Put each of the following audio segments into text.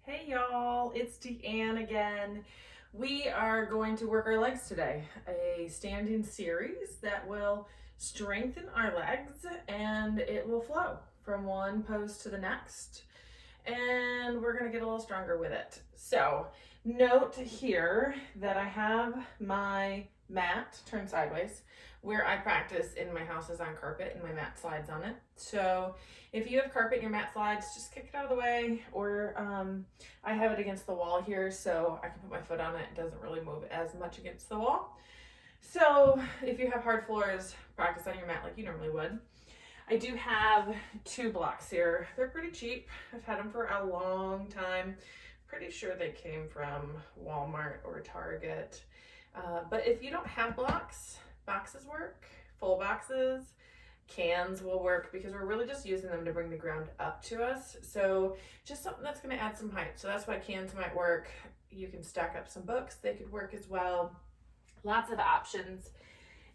Hey y'all, it's Deanne again. We are going to work our legs today, a standing series that will strengthen our legs and it will flow from one pose to the next. And we're gonna get a little stronger with it. So note here that I have my mat turned sideways. Where I practice in my house is on carpet and my mat slides on it. So if you have carpet and your mat slides, just kick it out of the way, or I have it against the wall here so I can put my foot on it. It doesn't really move as much against the wall. So if you have hard floors, practice on your mat like you normally would. I do have two blocks here. They're pretty cheap. I've had them for a long time. Pretty sure they came from Walmart or Target. But if you don't have blocks, boxes work, full boxes, cans will work because we're really just using them to bring the ground up to us. So just something that's going to add some height. So that's why cans might work. You can stack up some books. They could work as well. Lots of options.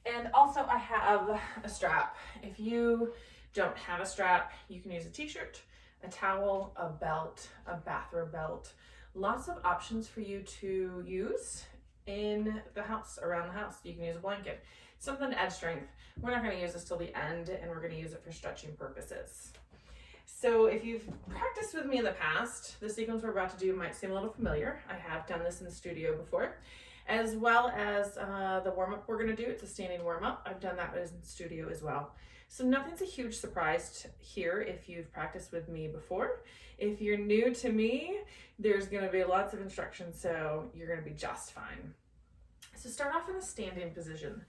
And also I have a strap. If you don't have a strap, you can use a t-shirt, a towel, a belt, a bathrobe belt. Lots of options for you to use in the house, around the house. You can use a blanket, something to add strength. We're not going to use this till the end, and we're going to use it for stretching purposes. So if you've practiced with me in the past, the sequence we're about to do might seem a little familiar. I have done this in the studio before, as well as the warm-up we're going to do. It's a standing warm-up. I've done that in the studio as well. So nothing's a huge surprise here if you've practiced with me before. If you're new to me, there's going to be lots of instructions, so you're going to be just fine. So start off in a standing position,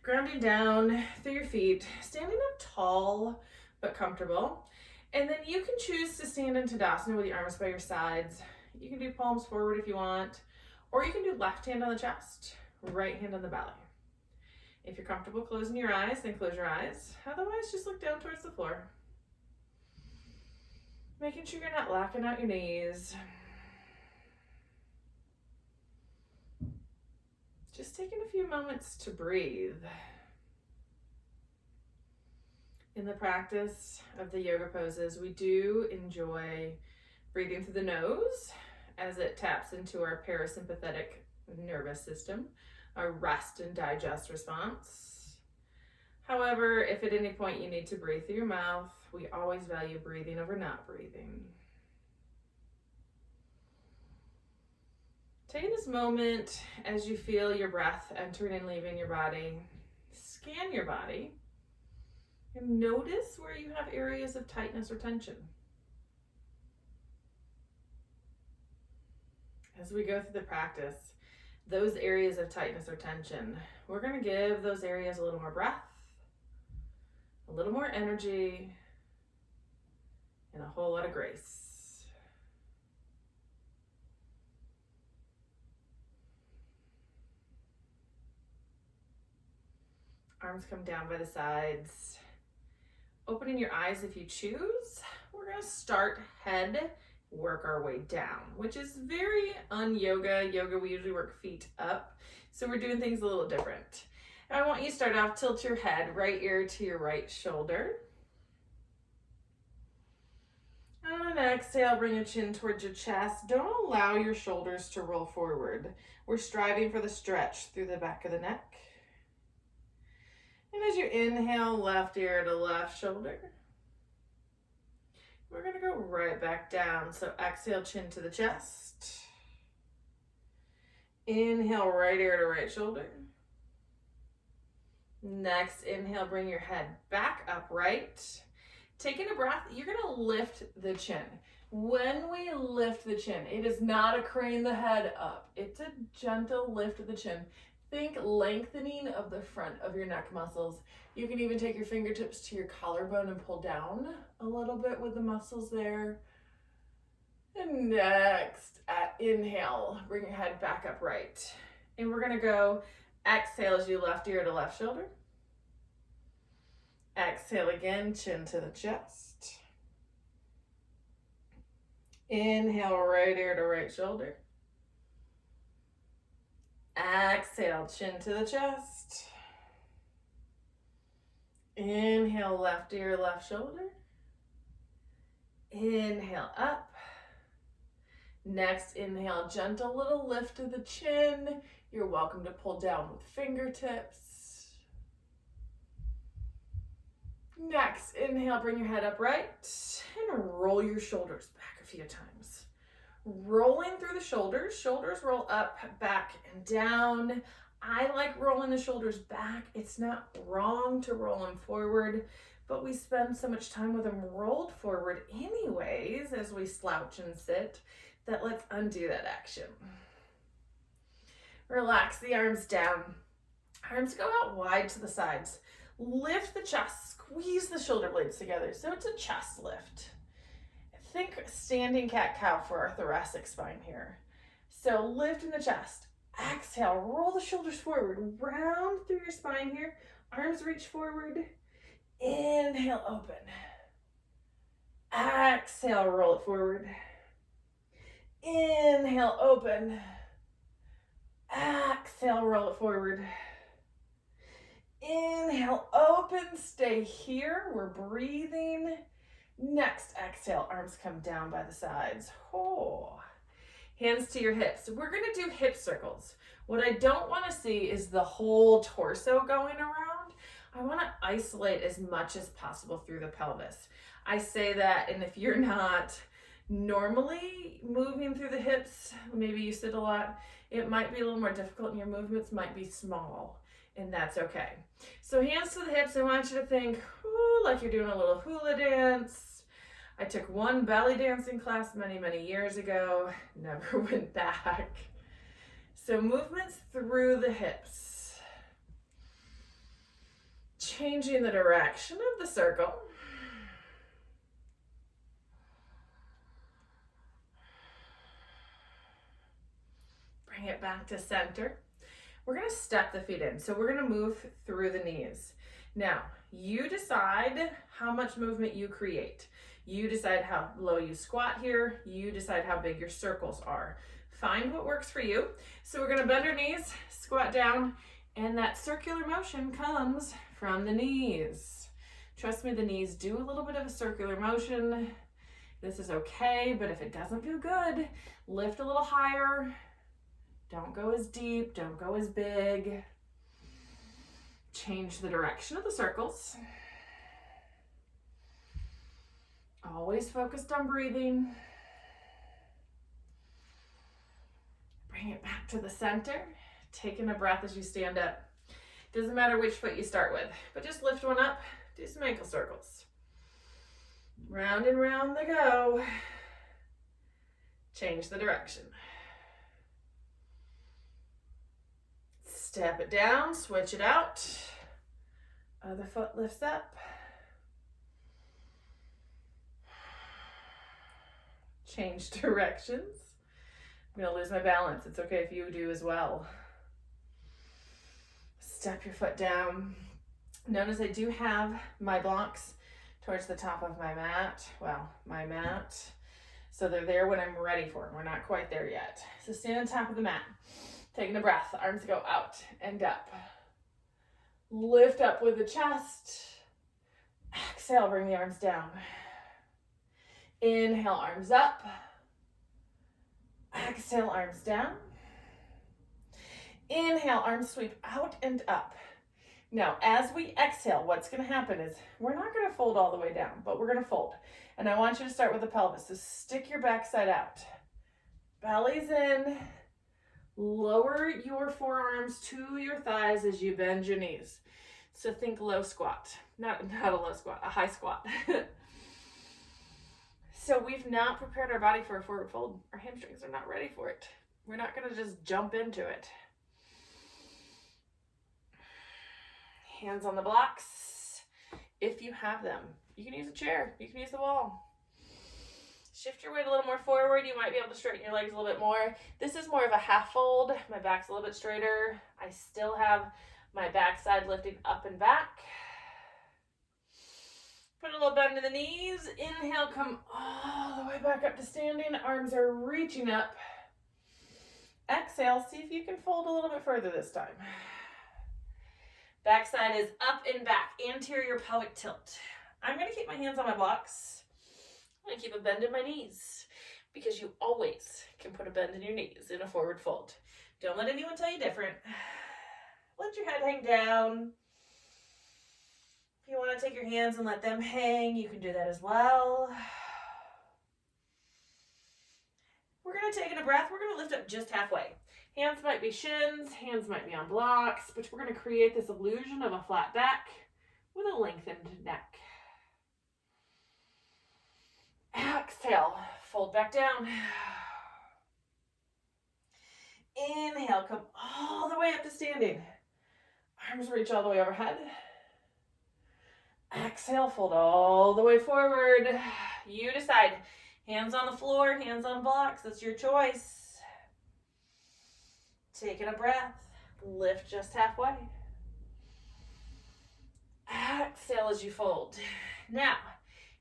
grounding down through your feet, standing up tall but comfortable. And then you can choose to stand in Tadasana with your arms by your sides. You can do palms forward if you want, or you can do left hand on the chest, right hand on the belly. If you're comfortable closing your eyes, then close your eyes. Otherwise, just look down towards the floor. Making sure you're not locking out your knees. Just taking a few moments to breathe. In the practice of the yoga poses, we do enjoy breathing through the nose as it taps into our parasympathetic nervous system, our rest and digest response. However, if at any point you need to breathe through your mouth, we always value breathing over not breathing. Taking this moment as you feel your breath entering and leaving your body, scan your body and notice where you have areas of tightness or tension. As we go through the practice, those areas of tightness or tension, we're going to give those areas a little more breath, a little more energy, and a whole lot of grace. Arms come down by the sides. Opening your eyes if you choose. We're going to start head, work our way down, which is very un-yoga. Yoga, we usually work feet up. So we're doing things a little different. I want you to start off, tilt your head, right ear to your right shoulder. On an exhale, bring your chin towards your chest. Don't allow your shoulders to roll forward. We're striving for the stretch through the back of the neck. And as you inhale, left ear to left shoulder. We're going to go right back down. So exhale, chin to the chest. Inhale, right ear to right shoulder. Next, inhale, bring your head back upright. Taking a breath, you're going to lift the chin. When we lift the chin, it is not a crane the head up. It's a gentle lift of the chin. Think lengthening of the front of your neck muscles. You can even take your fingertips to your collarbone and pull down a little bit with the muscles there. And next, inhale, bring your head back upright. And we're gonna go exhale as you left ear to left shoulder. Exhale again, chin to the chest. Inhale, right ear to right shoulder. Exhale, chin to the chest. Inhale, left ear, left shoulder. Inhale up. Next, inhale, gentle little lift of the chin. You're welcome to pull down with fingertips. Next, inhale, bring your head upright and roll your shoulders back a few times. Rolling through the shoulders, shoulders roll up, back, and down. I like rolling the shoulders back. It's not wrong to roll them forward, but we spend so much time with them rolled forward anyways as we slouch and sit that let's undo that action. Relax the arms down. Arms go out wide to the sides. Lift the chest, squeeze the shoulder blades together so it's a chest lift. Think standing cat-cow for our thoracic spine here. So lift in the chest. Exhale, roll the shoulders forward, round through your spine here. Arms reach forward. Inhale, open. Exhale, roll it forward. Inhale, open. Exhale, roll it forward. Inhale, open, stay here. We're breathing. Next exhale, arms come down by the sides. Oh. Hands to your hips. We're gonna do hip circles. What I don't wanna see is the whole torso going around. I wanna isolate as much as possible through the pelvis. I say that, and if you're not normally moving through the hips, maybe you sit a lot, it might be a little more difficult and your movements might be small, and that's okay. So hands to the hips, I want you to think like you're doing a little hula dance. I took one belly dancing class many, many years ago, never went back. So movements through the hips. Changing the direction of the circle. Bring it back to center. We're gonna step the feet in. So we're gonna move through the knees. Now, you decide how much movement you create. You decide how low you squat here. You decide how big your circles are. Find what works for you. So we're gonna bend our knees, squat down, and that circular motion comes from the knees. Trust me, the knees do a little bit of a circular motion. This is okay, but if it doesn't feel good, lift a little higher. Don't go as deep, don't go as big. Change the direction of the circles. Always focused on breathing. Bring it back to the center. Taking a breath as you stand up. Doesn't matter which foot you start with, but just lift one up. Do some ankle circles. Round and round they go. Change the direction. Step it down, switch it out. Other foot lifts up. Change directions. I'm gonna lose my balance. It's okay if you do as well. Step your foot down. Notice I do have my blocks towards the top of my mat. Well, my mat. So they're there when I'm ready for them. We're not quite there yet. So stand on top of the mat. Taking a breath, the arms go out and up. Lift up with the chest. Exhale, bring the arms down. Inhale, arms up. Exhale, arms down. Inhale, arms sweep out and up. Now, as we exhale, what's going to happen is we're not going to fold all the way down, but we're going to fold. And I want you to start with the pelvis. So stick your backside out. Belly's in. Lower your forearms to your thighs as you bend your knees. So think low squat. Not a low squat, a high squat. So we've not prepared our body for a forward fold. Our hamstrings are not ready for it. We're not going to just jump into it. Hands on the blocks. If you have them, you can use a chair. You can use the wall. Shift your weight a little more forward. You might be able to straighten your legs a little bit more. This is more of a half fold. My back's a little bit straighter. I still have my backside lifting up and back. Put a little bend in the knees. Inhale, come all the way back up to standing. Arms are reaching up. Exhale, see if you can fold a little bit further this time. Backside is up and back. Anterior pelvic tilt. I'm going to keep my hands on my blocks. I'm going to keep a bend in my knees. because you always can put a bend in your knees in a forward fold. Don't let anyone tell you different. Let your head hang down. If you want to take your hands and let them hang, you can do that as well. We're going to take in a breath. We're going to lift up just halfway. Hands might be shins, hands might be on blocks, but we're going to create this illusion of a flat back with a lengthened neck. Exhale, fold back down. Inhale, come all the way up to standing. Arms reach all the way overhead. Exhale, fold all the way forward. You decide. Hands on the floor, hands on blocks. That's your choice. Taking a breath. Lift just halfway. Exhale as you fold. Now,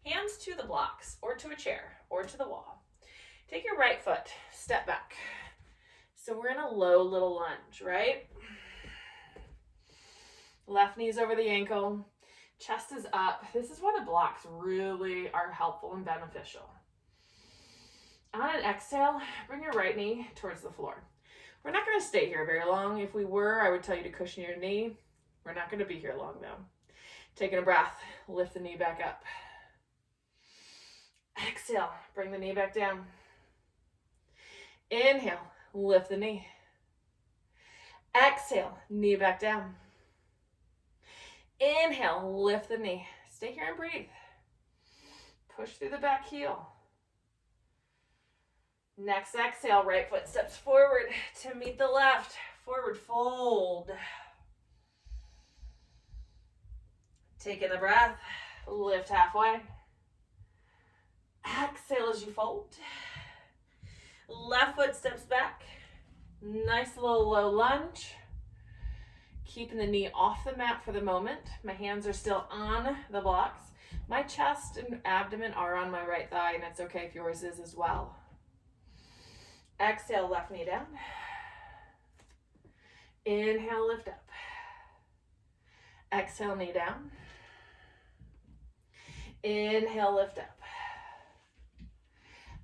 hands to the blocks or to a chair or to the wall. Take your right foot, step back. So we're in a low little lunge, right? Left knee's over the ankle. Chest is up. This is why the blocks really are helpful and beneficial. On an exhale, bring your right knee towards the floor. We're not going to stay here very long. If we were, I would tell you to cushion your knee. We're not going to be here long though. Taking a breath, lift the knee back up. Exhale, bring the knee back down. Inhale, lift the knee. Exhale, knee back down. Inhale, lift the knee. Stay here and breathe. Push through the back heel. Next exhale, right foot steps forward to meet the left. Forward fold. Taking the breath, lift halfway. Exhale as you fold. Left foot steps back. Nice little low lunge. Keeping the knee off the mat for the moment. My hands are still on the blocks. My chest and abdomen are on my right thigh, and it's okay if yours is as well. Exhale, left knee down. Inhale, lift up. Exhale, knee down. Inhale, lift up.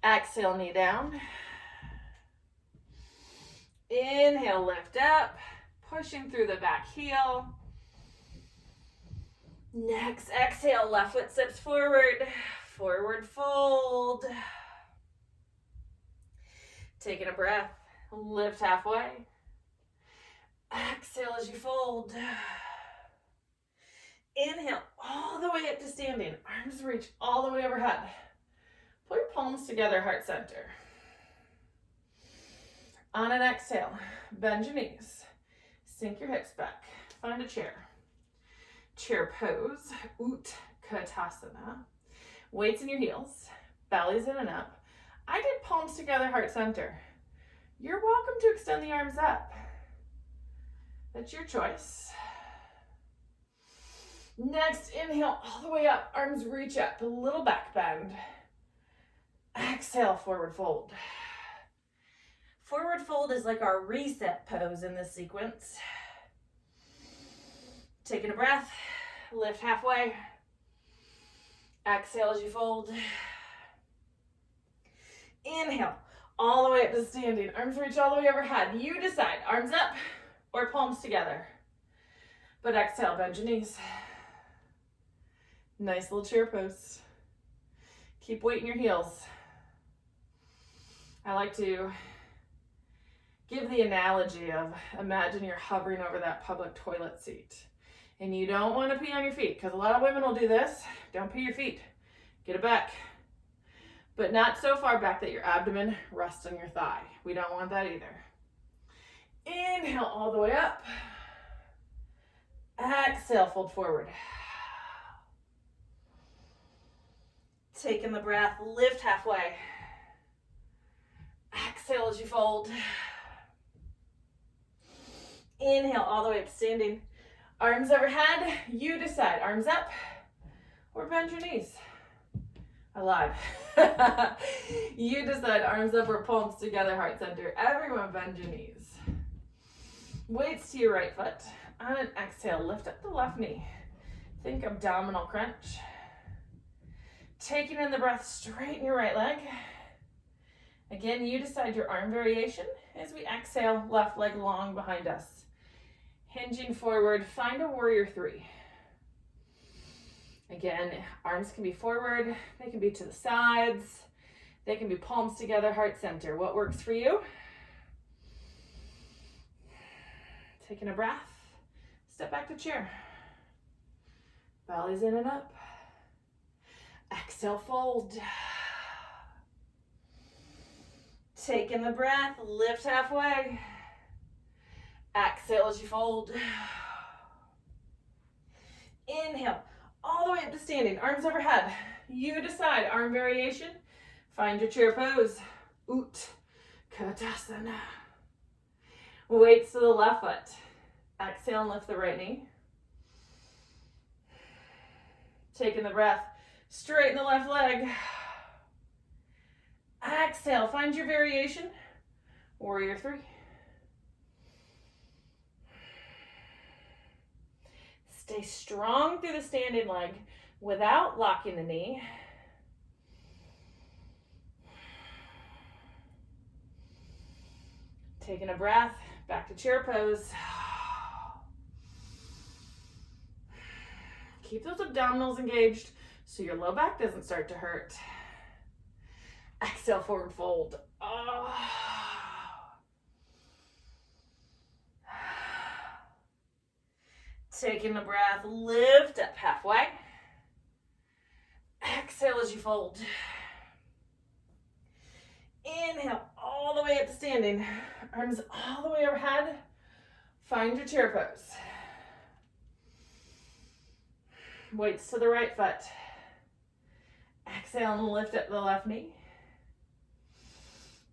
Exhale, knee down. Inhale, lift up. Pushing through the back heel. Next exhale, left foot steps forward. Forward fold. Taking a breath. Lift halfway. Exhale as you fold. Inhale all the way up to standing. Arms reach all the way overhead. Pull your palms together, heart center. On an exhale, bend your knees. Sink your hips back. Find a chair. Chair pose, Utkatasana. Weights in your heels. Belly's in and up. I did palms together, heart center. You're welcome to extend the arms up. That's your choice. Next, inhale all the way up. Arms reach up. A little back bend. Exhale, forward fold. Forward fold is like our reset pose in this sequence. Taking a breath. Lift halfway. Exhale as you fold. Inhale all the way up to standing. Arms reach all the way overhead. You decide. Arms up or palms together. But exhale, bend your knees. Nice little chair pose. Keep weight in your heels. I like to give the analogy of imagine you're hovering over that public toilet seat and you don't want to pee on your feet, because a lot of women will do this. Don't pee your feet. Get it back. But not so far back that your abdomen rests on your thigh. We don't want that either. Inhale all the way up. Exhale, fold forward. Taking the breath, lift halfway. Exhale as you fold. Inhale all the way up to standing. Arms overhead, you decide. Arms up or bend your knees. I lied. You decide. Arms up or palms together, heart center. Everyone bend your knees. Weights to your right foot. On an exhale, lift up the left knee. Think abdominal crunch. Taking in the breath, straighten your right leg. Again, you decide your arm variation as we exhale, left leg long behind us. Hinging forward, find a warrior three. Again, arms can be forward, they can be to the sides, they can be palms together, heart center. What works for you? Taking a breath, step back to chair. Belly's in and up. Exhale, fold. Taking the breath, lift halfway. Exhale as you fold. Inhale, all the way up to standing, arms overhead. You decide, arm variation. Find your chair pose. Utkatasana. Weights to the left foot. Exhale and lift the right knee. Taking the breath, straighten the left leg. Exhale, find your variation. Warrior three. Stay strong through the standing leg without locking the knee. Taking a breath, back to chair pose. Keep those abdominals engaged so your low back doesn't start to hurt. Exhale, forward fold. Taking the breath, lift up halfway. Exhale as you fold. Inhale, all the way up to standing. Arms all the way overhead. Find your chair pose. Weights to the right foot. Exhale and lift up the left knee.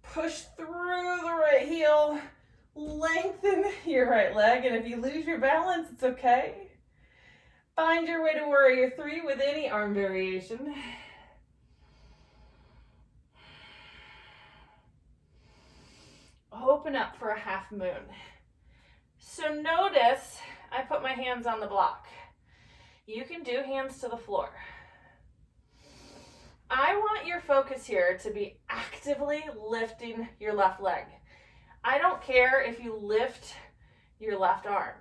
Push through the right heel. Lengthen your right leg, and if you lose your balance, it's okay. Find your way to warrior three with any arm variation. Open up for a half moon. So notice I put my hands on the block. You can do hands to the floor. I want your focus here to be actively lifting your left leg. I don't care if you lift your left arm.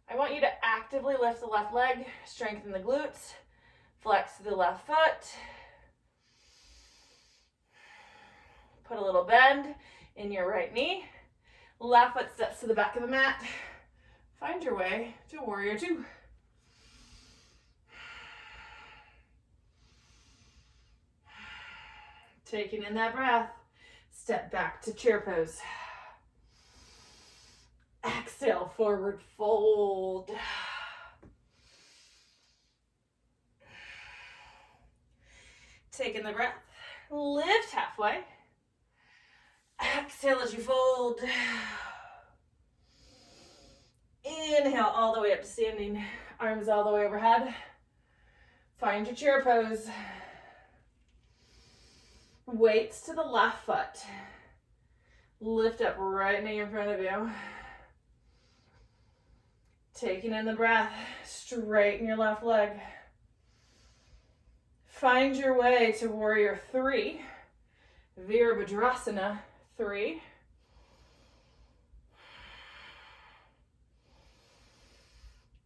I want you to actively lift the left leg, strengthen the glutes, flex the left foot. Put a little bend in your right knee. Left foot steps to the back of the mat. Find your way to warrior two. Taking in that breath. Step back to chair pose. Exhale, forward fold. Taking the breath. Lift halfway. Exhale as you fold. Inhale all the way up to standing. Arms all the way overhead. Find your chair pose. Weights to the left foot. Lift up right knee in front of you. Taking in the breath. Straighten your left leg. Find your way to warrior three. Virabhadrasana 3.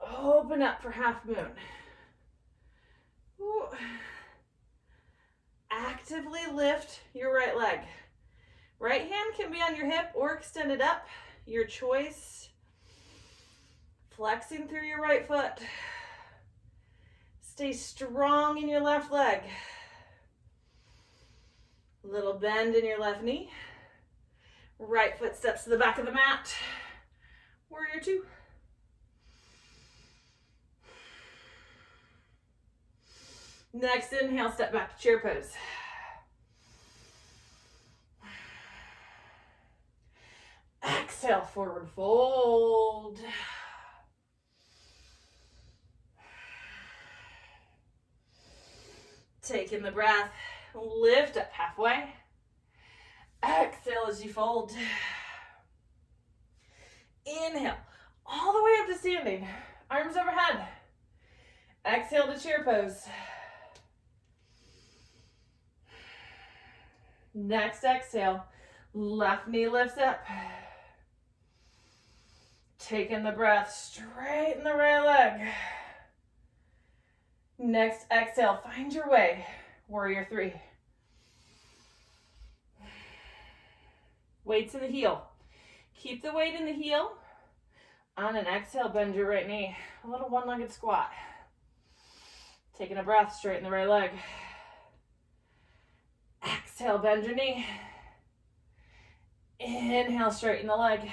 Open up for half moon. Ooh. Actively lift your right leg. Right hand can be on your hip or extended up, your choice. Flexing through your right foot. Stay strong in your left leg. Little bend in your left knee. Right foot steps to the back of the mat. Warrior two. Next inhale, step back to chair pose. Exhale, forward fold. Take in the breath, lift up halfway. Exhale as you fold. Inhale, all the way up to standing. Arms overhead. Exhale to chair pose. Next exhale, left knee lifts up. Taking the breath, straighten the right leg. Next exhale, find your way. Warrior 3. Weights in the heel. Keep the weight in the heel. On an exhale, bend your right knee. A little one-legged squat. Taking a breath, straighten the right leg. Exhale, bend your knee. Inhale, straighten the leg.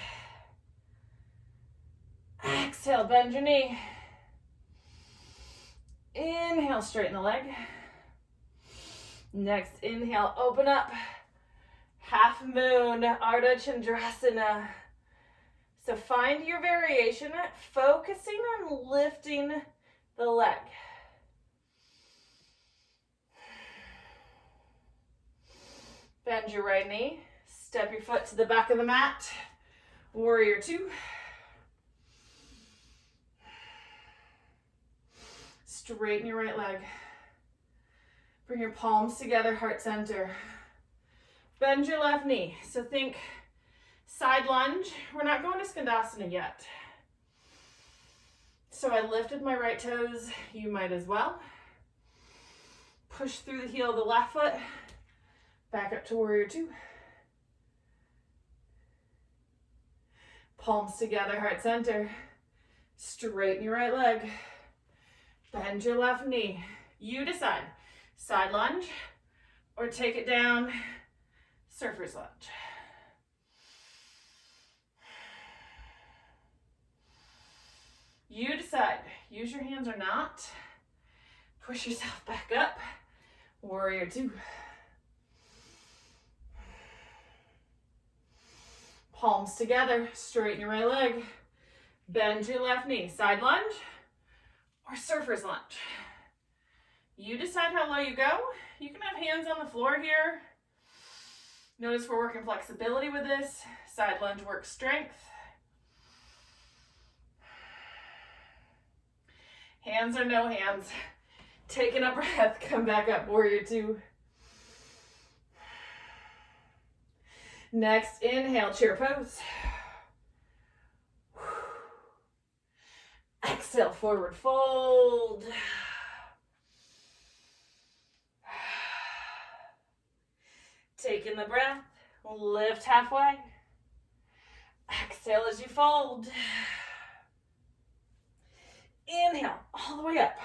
Exhale, bend your knee. Inhale, straighten the leg. Next inhale, open up. Half moon, Ardha Chandrasana. So find your variation, focusing on lifting the leg. Bend your right knee. Step your foot to the back of the mat. Warrior 2. Straighten your right leg. Bring your palms together, heart center. Bend your left knee. So think side lunge. We're not going to Skandasana yet. So I lifted my right toes. You might as well. Push through the heel of the left foot. Back up to Warrior 2. Palms together, heart center. Straighten your right leg. Bend your left knee. You decide. Side lunge or take it down, surfer's lunge. You decide. Use your hands or not. Push yourself back up. Warrior 2. Palms together, straighten your right leg. Bend your left knee. Side lunge or surfer's lunge. You decide how low you go. You can have hands on the floor here. Notice we're working flexibility with this. Side lunge works strength. Hands or no hands. Taking a breath, come back up, Warrior 2. Next, inhale, chair pose. Exhale, forward fold. Taking the breath, lift halfway. Exhale as you fold. Inhale, all the way up.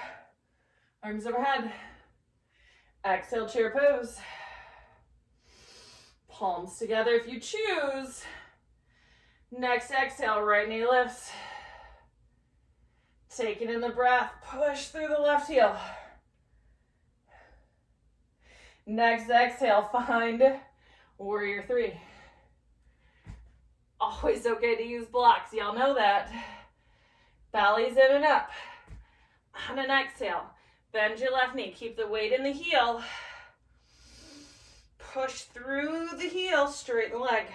Arms overhead. Exhale, chair pose. Palms together if you choose. Next exhale, right knee lifts. Taking in the breath, push through the left heel. Next exhale, find Warrior 3. Always okay to use blocks, y'all know that. Belly's in and up. On an exhale, bend your left knee. Keep the weight in the heel. Push through the heel, straighten the leg.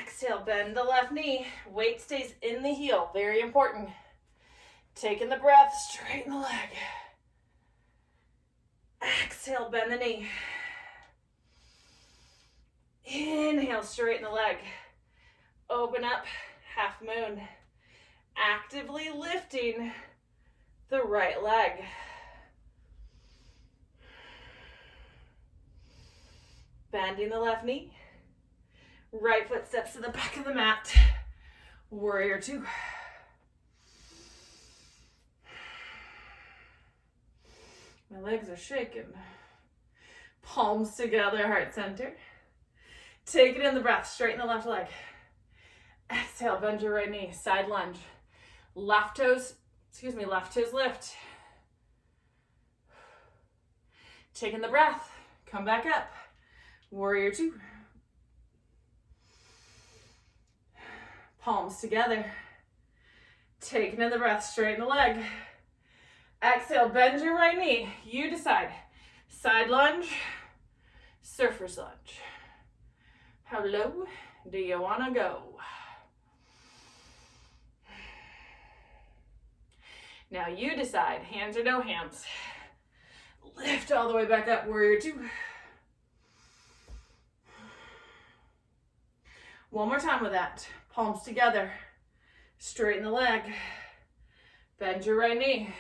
Exhale, bend the left knee. Weight stays in the heel, very important. Taking the breath, straighten the leg. Exhale, bend the knee. Inhale, straighten the leg. Open up, half moon. Actively lifting the right leg. Bending the left knee. Right foot steps to the back of the mat. Warrior 2. My legs are shaking. Palms together, heart center. Take it in the breath, straighten the left leg. Exhale, bend your right knee, side lunge. Left toes lift. Taking the breath, come back up. Warrior 2. Palms together. Taking in the breath, straighten the leg. Exhale, bend your right knee. You decide. Side lunge, surfer's lunge. How low do you want to go? Now you decide, hands or no hands. Lift all the way back up, Warrior 2. One more time with that. Palms together. Straighten the leg. Bend your right knee.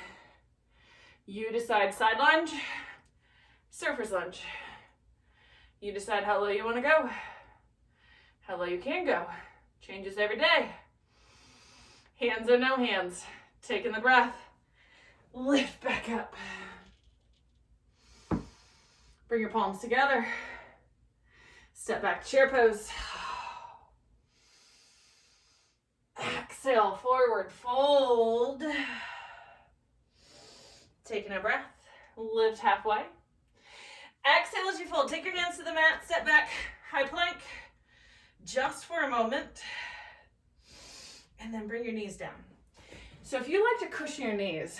You decide side lunge, surfer's lunge. You decide how low you want to go, how low you can go. Changes every day. Hands or no hands. Taking the breath. Lift back up. Bring your palms together. Step back, chair pose. Exhale, forward fold. Taking a breath, lift halfway. Exhale as you fold. Take your hands to the mat, step back, high plank, just for a moment. And then bring your knees down. So if you like to cushion your knees,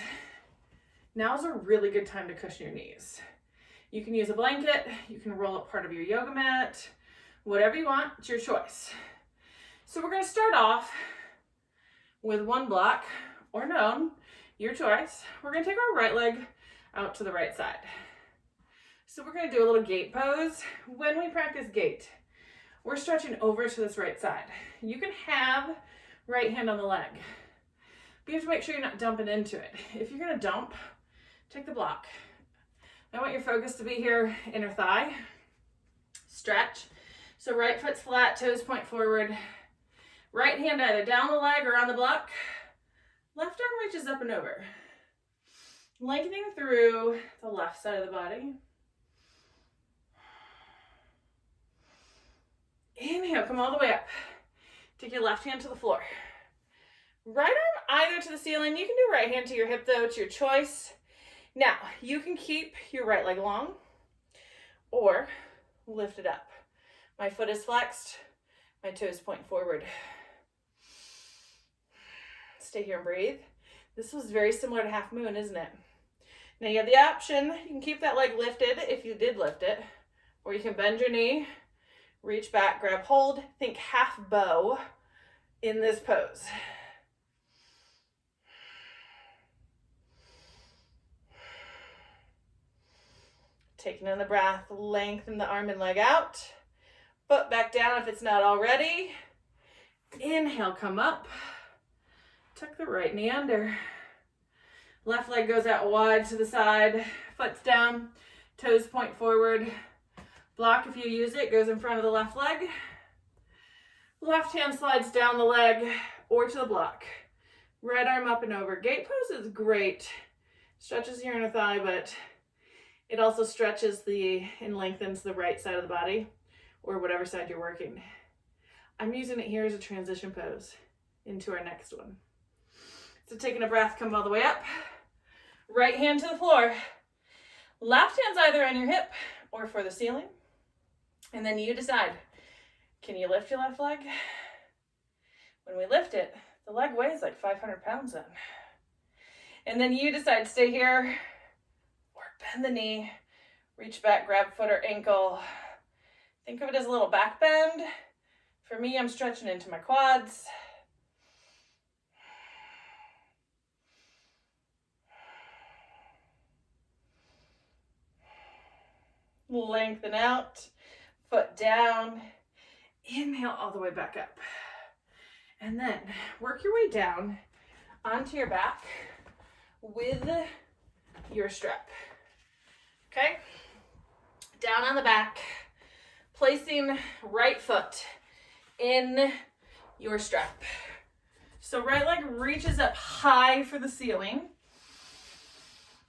now's a really good time to cushion your knees. You can use a blanket, you can roll up part of your yoga mat, whatever you want, it's your choice. So we're gonna start off with one block, or no, your choice. We're gonna take our right leg out to the right side. So we're gonna do a little gate pose. When we practice gate, we're stretching over to this right side. You can have right hand on the leg, but you have to make sure you're not dumping into it. If you're gonna dump, take the block. I want your focus to be here, inner thigh. Stretch. So right foot's flat, toes point forward. Right hand either down the leg or on the block. Left arm reaches up and over. Lengthening through the left side of the body. Inhale, come all the way up. Take your left hand to the floor. Right arm either to the ceiling. You can do right hand to your hip though, it's your choice. Now, you can keep your right leg long or lift it up. My foot is flexed, my toes point forward. Stay here and breathe. This was very similar to half moon, isn't it? Now you have the option, you can keep that leg lifted if you did lift it, or you can bend your knee, reach back, grab hold, think half bow in this pose. Taking in the breath, lengthen the arm and leg out. Foot back down if it's not already. Inhale, come up. Tuck the right knee under. Left leg goes out wide to the side. Foot's down, toes point forward. Block, if you use it, goes in front of the left leg. Left hand slides down the leg or to the block. Right arm up and over. Gate pose is great. Stretches your inner thigh, but it also stretches and lengthens the right side of the body or whatever side you're working. I'm using it here as a transition pose into our next one. So taking a breath, come all the way up. Right hand to the floor. Left hand's either on your hip or for the ceiling. And then you decide, can you lift your left leg? When we lift it, the leg weighs like 500 pounds then. And then you decide, stay here, bend the knee, reach back, grab foot or ankle. Think of it as a little back bend. For me, I'm stretching into my quads. Lengthen out, foot down. Inhale all the way back up. And then work your way down onto your back with your strap. Okay, down on the back, placing right foot in your strap. So right leg reaches up high for the ceiling.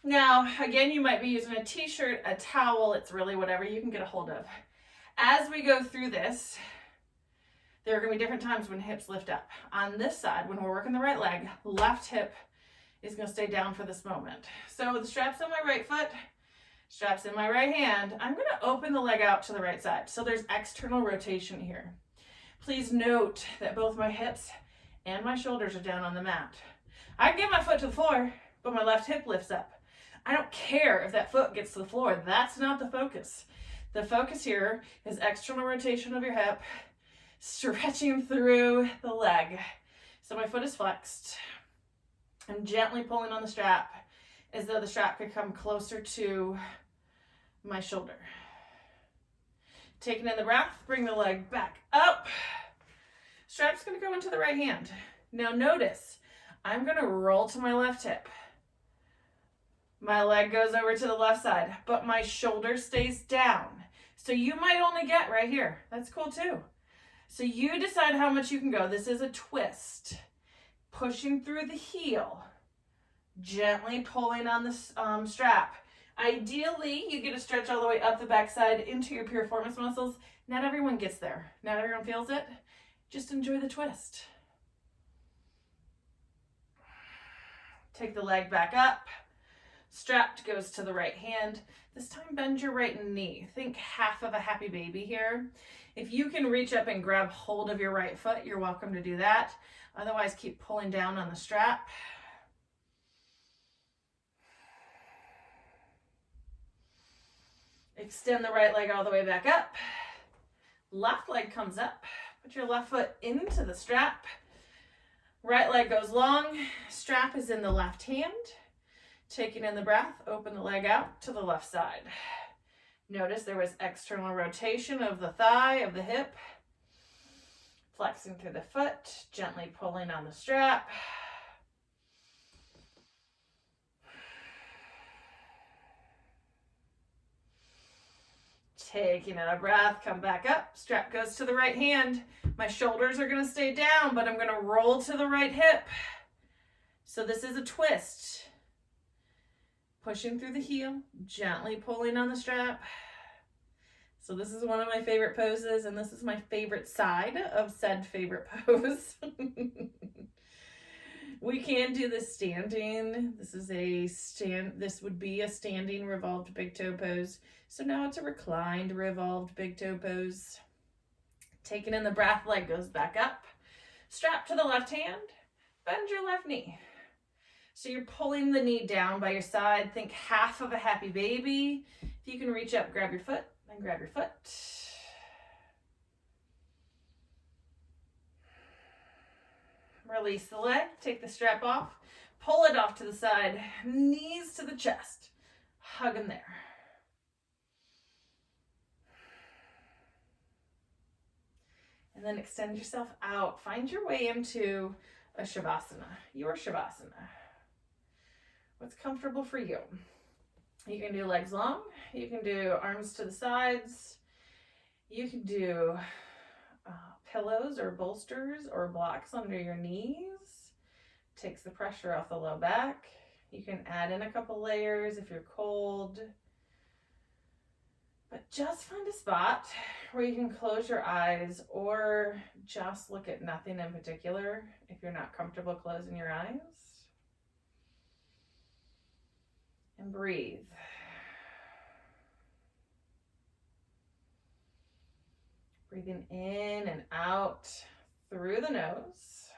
Now, again, you might be using a t-shirt, a towel, it's really whatever you can get a hold of. As we go through this, there are gonna be different times when hips lift up. On this side, when we're working the right leg, left hip is gonna stay down for this moment. So the strap's on my right foot, straps in my right hand. I'm gonna open the leg out to the right side. So there's external rotation here. Please note that both my hips and my shoulders are down on the mat. I can get my foot to the floor, but my left hip lifts up. I don't care if that foot gets to the floor. That's not the focus. The focus here is external rotation of your hip, stretching through the leg. So my foot is flexed. I'm gently pulling on the strap as though the strap could come closer to my shoulder. Taking in the breath, bring the leg back up. Strap's gonna go into the right hand. Now notice, I'm gonna roll to my left hip. My leg goes over to the left side, but my shoulder stays down. So you might only get right here. That's cool too. So you decide how much you can go. This is a twist. Pushing through the heel, gently pulling on the strap. Ideally, you get a stretch all the way up the backside into your piriformis muscles. Not everyone gets there. Not everyone feels it. Just enjoy the twist. Take the leg back up. Strap goes to the right hand. This time bend your right knee. Think half of a happy baby here. If you can reach up and grab hold of your right foot, you're welcome to do that. Otherwise, keep pulling down on the strap. Extend the right leg all the way back up. Left leg comes up. Put your left foot into the strap. Right leg goes long. Strap is in the left hand. Taking in the breath, open the leg out to the left side. Notice there was external rotation of the thigh, of the hip. Flexing through the foot, gently pulling on the strap. Taking in a breath, come back up. Strap goes to the right hand. My shoulders are going to stay down, but I'm going to roll to the right hip. So this is a twist. Pushing through the heel, gently pulling on the strap. So this is one of my favorite poses, and this is my favorite side of said favorite pose. We can do this standing. This would be a standing revolved big toe pose. So now it's a reclined revolved big toe pose. Taking in the breath, leg goes back up. Strap to the left hand, bend your left knee. So you're pulling the knee down by your side. Think half of a happy baby. If you can reach up, grab your foot, then grab your foot. Release the leg, take the strap off, pull it off to the side, knees to the chest. Hug them there. And then extend yourself out. Find your way into a Shavasana, your Shavasana. What's comfortable for you? You can do legs long. You can do arms to the sides. You can do pillows or bolsters or blocks under your knees. Takes the pressure off the low back. You can add in a couple layers if you're cold. But just find a spot where you can close your eyes or just look at nothing in particular if you're not comfortable closing your eyes. And breathe. Breathing in and out through the nose.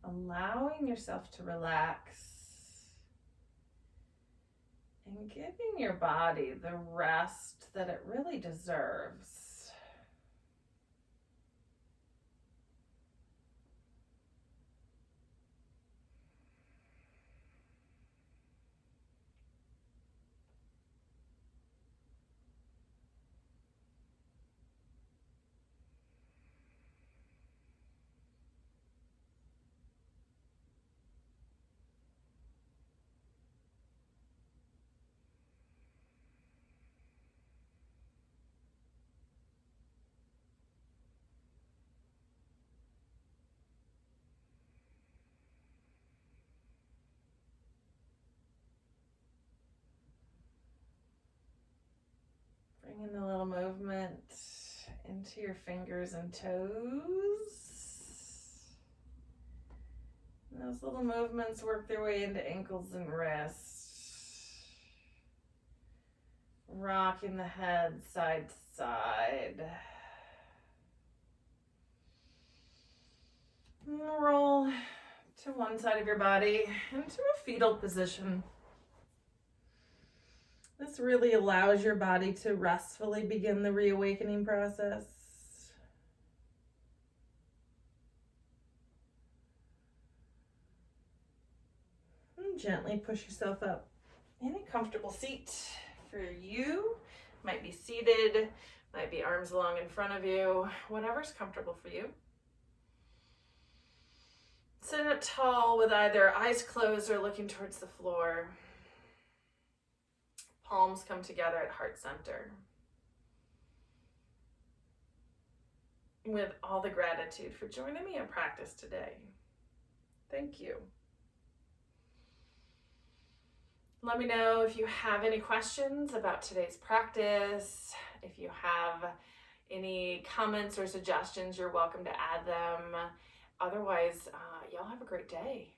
Allowing yourself to relax. And giving your body the rest that it really deserves. Bringing the little movement into your fingers and toes. And those little movements work their way into ankles and wrists. Rocking the head side to side. And roll to one side of your body into a fetal position. This really allows your body to restfully begin the reawakening process. Gently push yourself up in a comfortable seat for you. Might be seated, might be arms long in front of you, whatever's comfortable for you. Sit up tall with either eyes closed or looking towards the floor. Palms come together at heart center. With all the gratitude for joining me in practice today. Thank you. Let me know if you have any questions about today's practice. If you have any comments or suggestions, you're welcome to add them. Otherwise, y'all have a great day.